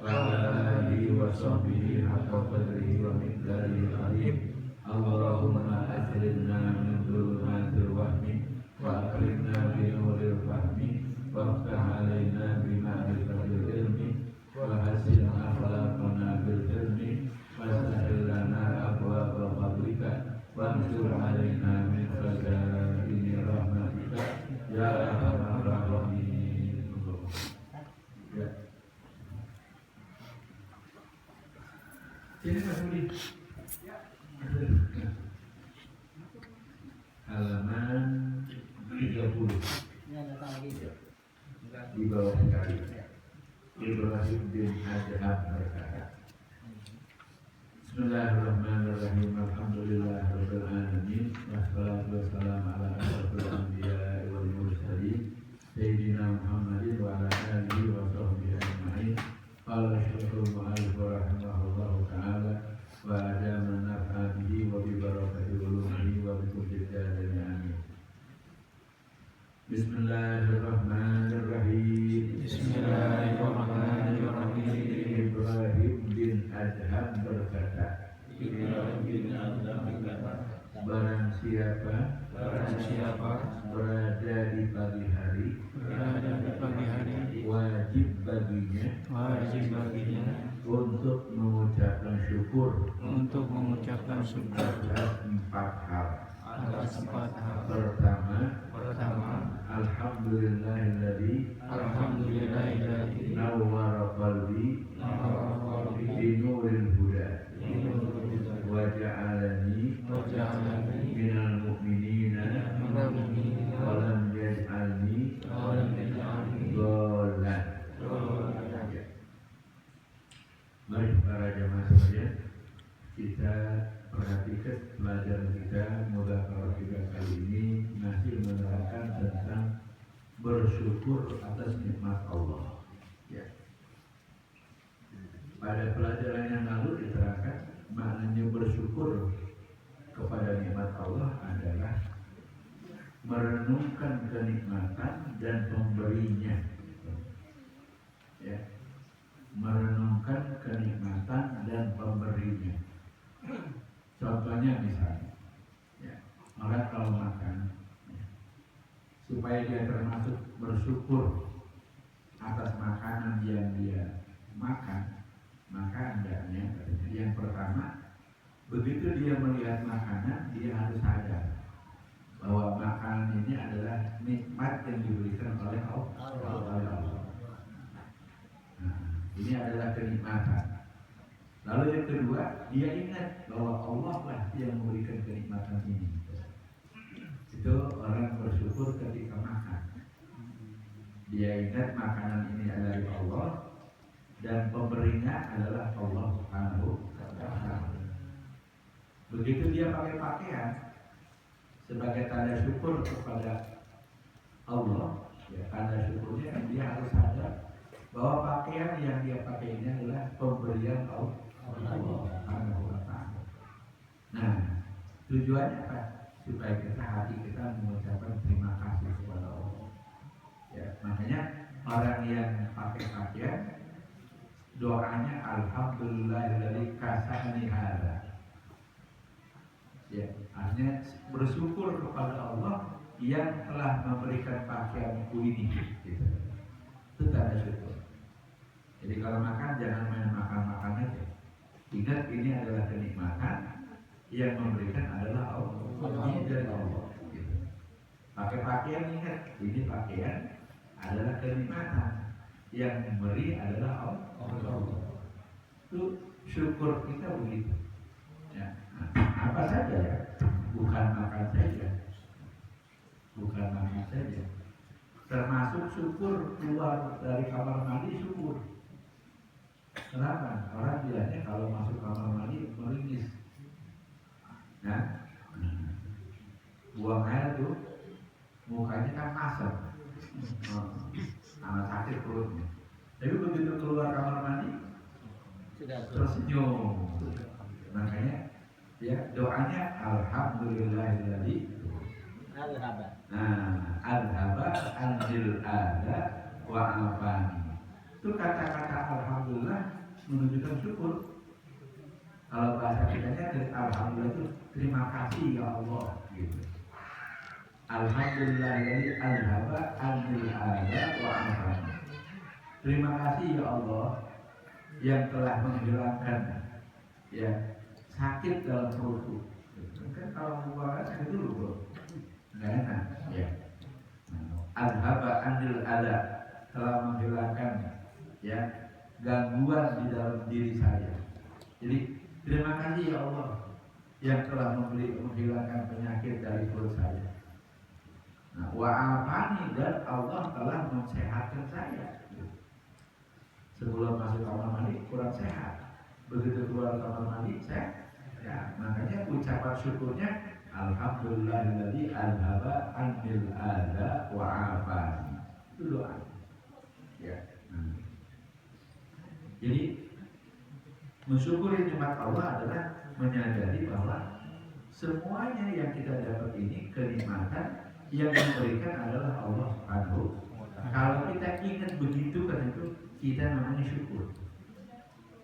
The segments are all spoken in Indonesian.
wa ala alihi wa sahbihi haqqa qadrihi wa miqdarihi al-azim. Allahumma akhrijna min dhulumatil wahmi wa akrimna bi nuril fahmi waftah alaina bi ma'rifatil ilmi wa hasin akhlaqana bil hilmi wasahhil lana abwaaba fadlika wansur alaina min khazaini rahmatika ya arhamar rahimin. Ya. Sini Mas Budi. Halaman 30. Di bawah sekali. Ibrahim bin Adham berkata, Bismillahirrahmanirrahim. Alhamdulillahirabbil alamin. Wassalatu wassalamu ala asyrofil anbiya'i wal mursalin sayyidina Muhammadin wa ala alihi wa sahbihi ajma'in. Qala syaikhul mu'allif rahimahullahu ta'ala wa adama naf'a bihi wa bi barakati ulumihi wa bi kulli khairin amin. Bismillahirrahmanirrahim. Bismillahirrahmanirrahim. Ibrahim bin Adham berkata, Barang siapa berada di pagi hari, wajib baginya untuk mengucapkan syukur atas 4 hal. Pertama, Alhamdulillahilladzi nawwara qalbi binuril huda wa ja'alani minal mu'minina wa lam yaj'alni dhallan. Mari para jamaah sekalian, kita perhatikan pelajaran kita. Mudah-mudahan kita kali ini masih menerangkan tentang bersyukur atas nikmat Allah. Ya. Pada pelajaran yang lalu diterangkan maknanya bersyukur kepada nikmat Allah adalah merenungkan kenikmatan dan pemberinya. Ya. Merenungkan kenikmatan dan pemberinya. Contohnya misalnya, ya, orang kalau makan, ya, supaya dia termasuk bersyukur atas makanan yang dia makan, maka hendaknya yang pertama, begitu dia melihat makanan, dia harus sadar bahwa makanan ini adalah nikmat yang diberikan oleh Allah. Nah, ini adalah kenikmatan. Lalu yang kedua, dia ingat bahwa Allah lah yang memberikan kenikmatan ini. Itu orang bersyukur ketika makan. Dia ingat makanan ini adalah dari Allah dan pemberinya adalah Allah Subhanahu wa Ta'ala. Begitu dia pakai pakaian sebagai tanda syukur kepada Allah, ya, tanda syukurnya dia harus sadar bahwa pakaian yang dia pakai ini adalah pemberian Allah Subhanahu wa Ta'ala. Nah, tujuannya apa? Supaya hati kita mengucapkan terima kasih kepada Allah. Ya, makanya orang yang pakai pakaian doanya alhamdulillahilladzi kasani hadza. Ya, artinya bersyukur kepada Allah yang telah memberikan pakaianku ini. Gitu. Itu tanda syukur. Jadi kalau makan jangan main makan aja. Ingat ini adalah kenikmatan yang memberikan adalah Allah. Ini dari Allah. Gitu. Pakai pakaian ingat ini pakaian adalah kenikmatan yang memberi adalah Allah. Itu syukur kita begitu. Ya. Nah, apa saja ya? Bukan makan saja. Termasuk syukur keluar dari kamar mandi syukur. Kenapa? Orang bilangnya kalau masuk kamar mandi meringis. Nah, buang air tuh mukanya kan asam, amat sakit perutnya. Tapi begitu keluar kamar mandi tersenyum. Makanya ya doanya alhamdulillahilladzi adhaba anil adha wa afani. Itu kata-kata alhamdulillah menunjukkan syukur. Kalau bahasa kitanya alhamdulillah itu terima kasih ya Allah gitu. Alhamdulillah dari alhaba anil ada wa afani. Terima kasih ya Allah yang telah menghilangkan ya sakit dalam perutku. Kan kalau mengeluarkan sakit dulu bro, nggak enak ya. Alhaba anil ada, telah menghilangkan ya gangguan di dalam diri saya. Jadi terima kasih ya Allah yang telah menghilangkan penyakit dari perut saya. Nah, wa'afani, dan Allah telah mensehatkan saya. Sebelum masuk kamar mandi kurang sehat, begitu keluar kamar mandi sehat. Ya, makanya ucapan syukurnya alhamdulillahilladzi alhaba anil adza wa'afani. Itu doa. Ya. Jadi mensyukuri nikmat Allah adalah menyadari bahwa semuanya yang kita dapat ini kenikmatan yang diberikan adalah Allah Subhanahu. Kalau kita ingat begitu kan itu kita namanya syukur.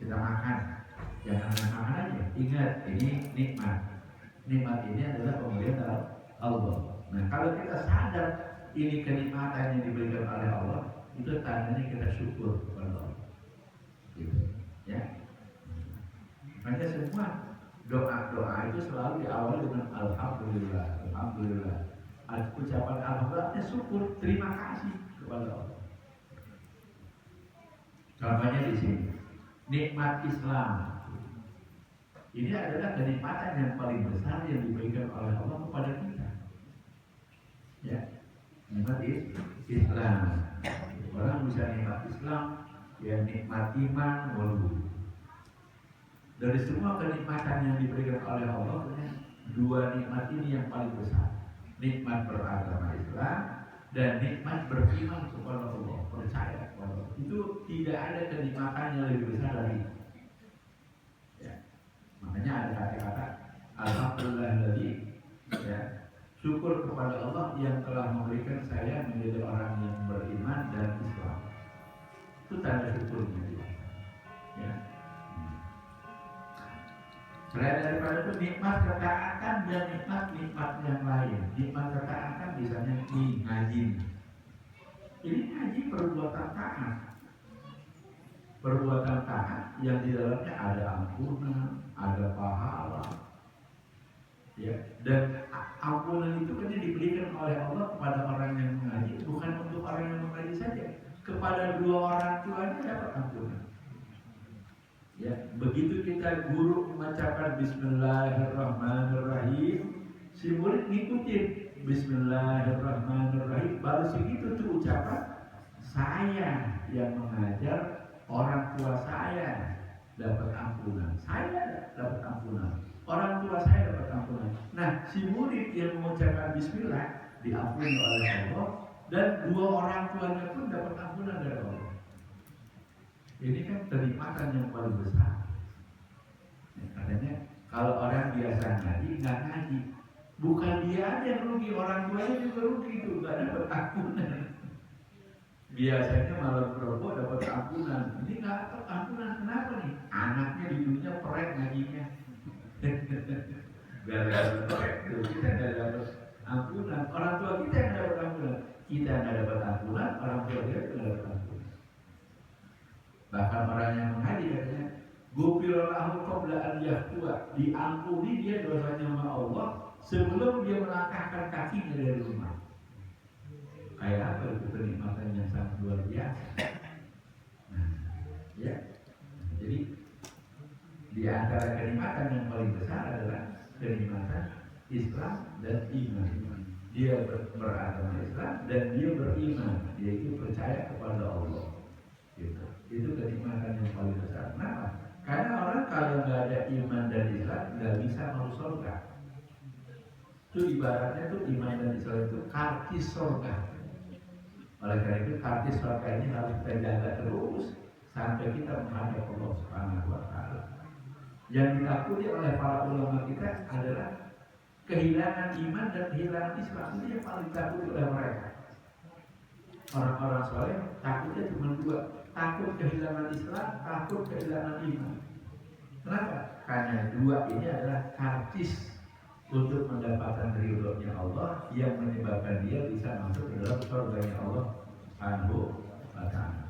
Kita makan, jangan makan aja. Ingat ini nikmat. Nikmat ini adalah pemberian dari Allah. Nah kalau kita sadar ini kenikmatan yang diberikan oleh Allah, itu tandanya kita syukur kepada Allah. Gitu. Ya. Makanya semua doa-doa itu selalu diawali dengan alhamdulillah, alhamdulillah. Ucapan alhamdulillahnya syukur, terima kasih kepada Allah. Contohnya di sini, nikmat Islam. Ini adalah kenikmatan yang paling besar yang diberikan oleh Allah kepada kita. Ya, nikmat Islam. Orang bisa nikmat Islam, ya nikmat iman, wudhu. Dari semua kenikmatan yang diberikan oleh Allah, dua nikmat ini yang paling besar. Nikmat beragama Islam dan nikmat beriman kepada Allah, percaya kepada Allah. Itu tidak ada kenikmatan yang lebih besar dari itu. Ya. Makanya ada kata-kata alhamdulillahilladzi, ya, syukur kepada Allah yang telah memberikan saya menjadi orang yang beriman dan Islam. Itu tanda syukurnya dia. Ya. Selain daripada itu nikmat ketaatan dan nikmat yang lain. Nikmat ketaatan misalnya ngaji. Ini ngaji perbuatan taat. Perbuatan taat yang di dalamnya ada ampunan, ada pahala. Ya, dan ampunan itu kan diberikan oleh Allah kepada orang yang mengaji, bukan untuk orang yang mengaji saja. Kepada dua orang tuanya dapat ampunan. Ya, begitu kita guru mengucapkan Bismillahirrahmanirrahim, si murid ngikutin Bismillahirrahmanirrahim, baru segitu tuh ucapan saya yang mengajar, orang tua saya dapat ampunan, saya dapat ampunan, orang tua saya dapat ampunan. Nah, si murid yang mengucapkan Bismillah diampuni oleh Allah, dan dua orang tuanya pun dapat ampunan dari Allah. Ini kan kenikmatan yang paling besar. Katanya kalau orang biasa ngaji nggak ngaji, bukan dia aja yang rugi, orang tuanya juga rugi, itu nggak dapat ampunan. Biasanya malam perempuan dapat ampunan, ini nggak dapat ampunan. Kenapa nih? Anaknya di dunia perek ngajinya. Gara-gara perek kita nggak dapat ampunan. Orang tua kita yang dapat ampunan, kita nggak dapat ampunan, orang tua kita juga nggak dapat ampunan. Bahkan orang yang mengaji katanya Gufirallahu qabla an yahtua, diampuni dia dosanya sama Allah sebelum dia melangkahkan kakinya dari rumah. Kayak apa itu kenikmatan yang sangat luar biasa. Nah, ya. Jadi di antara kenikmatan yang paling besar adalah kenikmatan Islam dan iman. Dia beragama Islam dan dia beriman, yaitu percaya kepada Allah. Gitu. Itu kenikmatan yang paling besar. Kenapa? Karena orang kalau nggak ada iman dan Islam nggak bisa masuk surga. Itu ibaratnya tuh iman dan Islam itu karcis surga. Oleh karena itu karcis surga ini harus kita jaga terus sampai kita menghadap Allah Subhanahu wa Ta'ala. Yang ditakuti oleh para ulama kita adalah kehilangan iman dan kehilangan Islam. Itu yang paling ditakuti oleh mereka. Orang-orang soleh takutnya cuma dua. takut kehilangan Islam, takut kehilangan iman. Kenapa? Karena dua ini adalah karcis untuk mendapatkan ridhonya Allah yang menyebabkan dia bisa masuk ke dalam surganya Allah Subhanahu wa ta'ala.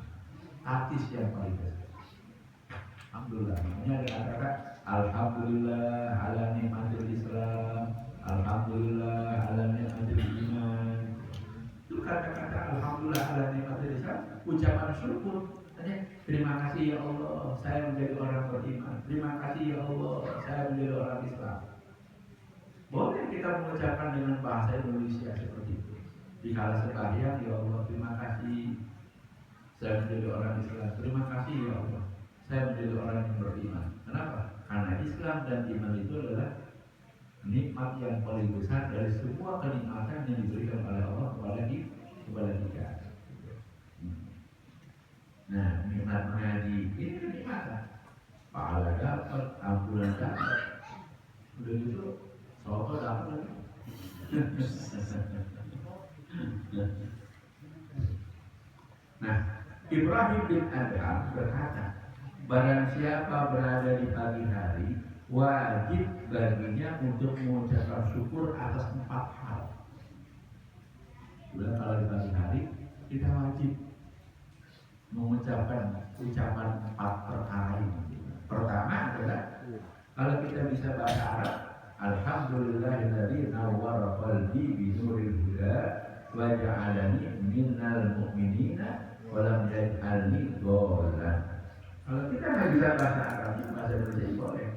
Karcis yang paling besar. Alhamdulillah. Makanya ada kata alhamdulillah ala nikmatil Islam, alhamdulillah ala nikmatil iman. Itu kata-kata alhamdulillah ala nikmatil Islam, ucapan syukur. Terima kasih ya Allah, saya menjadi orang beriman. Terima kasih ya Allah, saya menjadi orang Islam. Boleh kita mengucapkan dengan bahasa Indonesia seperti itu. Di kala sembahyang, ya Allah, terima kasih saya menjadi orang Islam. Terima kasih ya Allah, saya menjadi orang yang beriman. Kenapa? Karena Islam dan iman itu adalah nikmat yang paling besar dari semua kenikmatan yang diberikan oleh Allah kepada kita. Nah, nikmat mengaji ini kenikmatan. Pahala dapat, ampunan dapat. Udah gitu, soto dapat. Nah, Ibrahim bin Adham berkata, barang siapa berada di pagi hari, wajib baginya untuk mengucapkan syukur atas 4 hal. Sudah, kalau di pagi hari kita wajib mengucapkan ucapan 4 perkara ini. Pertama adalah kalau kita bisa bahasa Arab, alhamdulillahilladzi nawwara qalbi bi nuril huda wa ja'alani minal mu'minina wa lam yaj'alni dhallan. Kalau kita nggak bisa bahasa Arab, bahasa Indonesia boleh.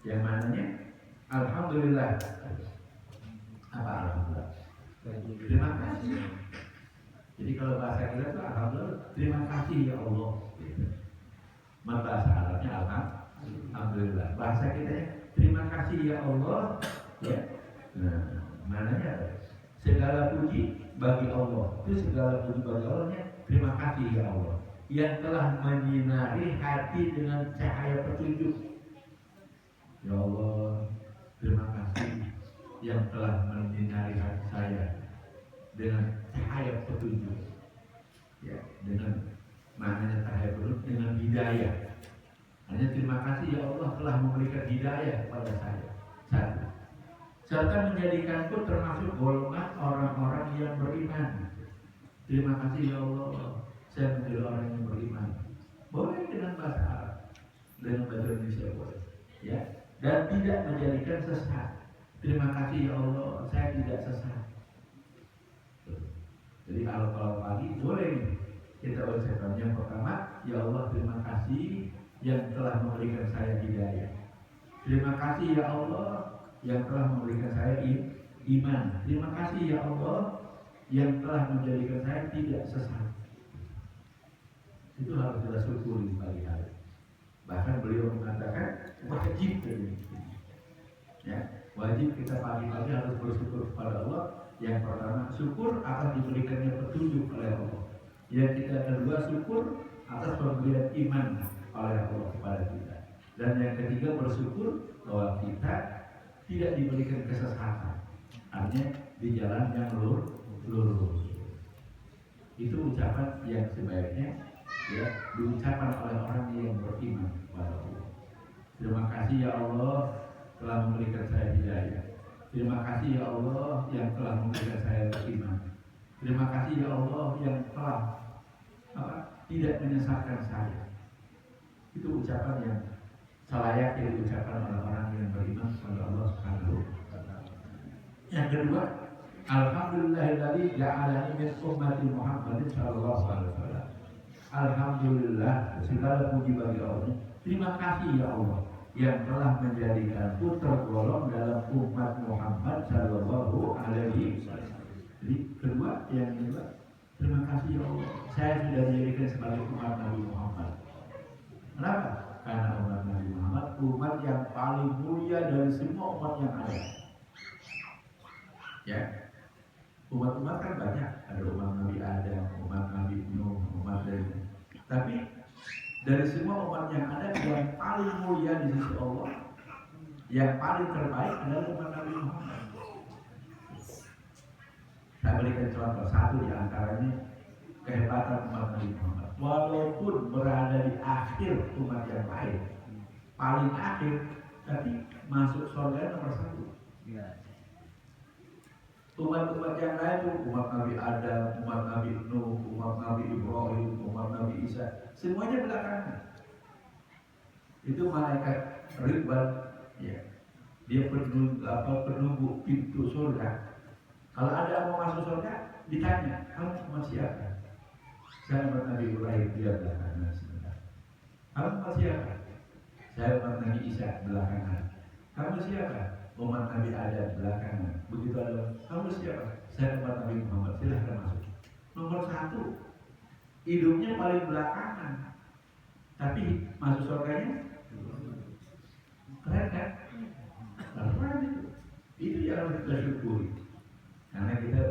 Yang mananya alhamdulillah. Apa alhamdulillah? Terima kasih. Jadi kalau bahasa kita itu alhamdulillah, terima kasih ya Allah. Bahasa Arabnya alhamdulillah. Bahasa kita terima kasih ya Allah. Ya. Nah, mananya segala puji bagi Allah. Itu segala puji bagi Allahnya terima kasih ya Allah yang telah menyinari hati dengan cahaya petunjuk. Ya Allah, terima kasih yang telah menyinari hati saya dengan cahaya petunjuk, ya, dengan maknanya cahaya petunjuk dengan hidayah. Hanya terima kasih ya Allah telah memberikan hidayah kepada saya. Satu, serta menjadikanku termasuk golongan orang-orang yang beriman. Terima kasih ya Allah, saya menjadi orang yang beriman. Boleh dengan bahasa Arab, dengan bahasa Indonesia boleh, ya. Dan tidak menjadikan sesat. Terima kasih ya Allah, saya tidak sesat. Jadi kalau pagi boleh kita ucapkan yang pertama, ya Allah terima kasih yang telah memberikan saya hidayah. Terima kasih ya Allah yang telah memberikan saya iman. Terima kasih ya Allah yang telah menjadikan saya tidak sesat. Itu harus kita syukuri pagi hari. Bahkan beliau mengatakan wajib ini. Ya, wajib kita pagi-pagi harus bersyukur kepada Allah. Yang pertama, syukur atas diberikannya petunjuk oleh Allah. Yang kedua, syukur atas pemberian iman oleh Allah kepada kita. Dan yang ketiga, bersyukur bahwa kita tidak diberikan kesesatan. Artinya di jalan yang lurus. Itu ucapan yang sebaiknya ya diucapkan oleh orang yang beriman kepada Allah. Terima kasih ya Allah telah memberikan saya hidayah. Terima kasih ya Allah yang telah memberikan saya beriman. Terima kasih ya Allah yang telah tidak menyesatkan saya. Itu ucapan yang selayaknya diucapkan oleh orang yang beriman kepada Allah Subhanahu wa ta'ala. Yang kedua, alhamdulillahilladzi ja'alani min ummati Muhammadin sallallahu alaihi wasallam. Alhamdulillah, segala puji bagi Allah. Terima kasih ya Allah yang telah menjadikanku tergolong dalam umat Muhammad sallallahu alaihi wasallam. Jadi kedua, yang kedua, terima kasih ya Allah, saya sudah dijadikan sebagai umat Nabi Muhammad. Kenapa? Karena umat Nabi Muhammad umat yang paling mulia dari semua umat yang ada. Ya, umat-umat kan banyak, ada umat Nabi Adam, umat Nabi Nuh, umat dari. Tapi dari semua umat yang ada, yang paling mulia di sisi Allah, yang paling terbaik adalah umat Nabi Muhammad. Saya berikan contoh satu di antaranya kehebatan umat Nabi Muhammad. walaupun berada di akhir umat yang lain, paling akhir, tapi masuk surga nomor satu. Umat-umat yang lain itu umat Nabi Adam, umat Nabi Nuh, umat Nabi Ibrahim, umat Nabi Isa, semuanya belakangan. Itu malaikat Ridwan, ya, dia penunggu pintu surga. Kalau ada yang mau masuk surga, ditanya, kamu sama siapa? Saya umat Nabi Ibrahim, dia belakangan sebentar. Kamu sama siapa? Saya umat Nabi Isa, belakangan. Kamu siapa? Umat Nabi Adam, belakangan. Begitu ada, kamu siapa? Saya umat Nabi Muhammad, silahkan masuk. Nomor satu, hidupnya paling belakangan, tapi masuk surganya keren kan? Keren itu. Itu yang harus kita syukuri. Karena kita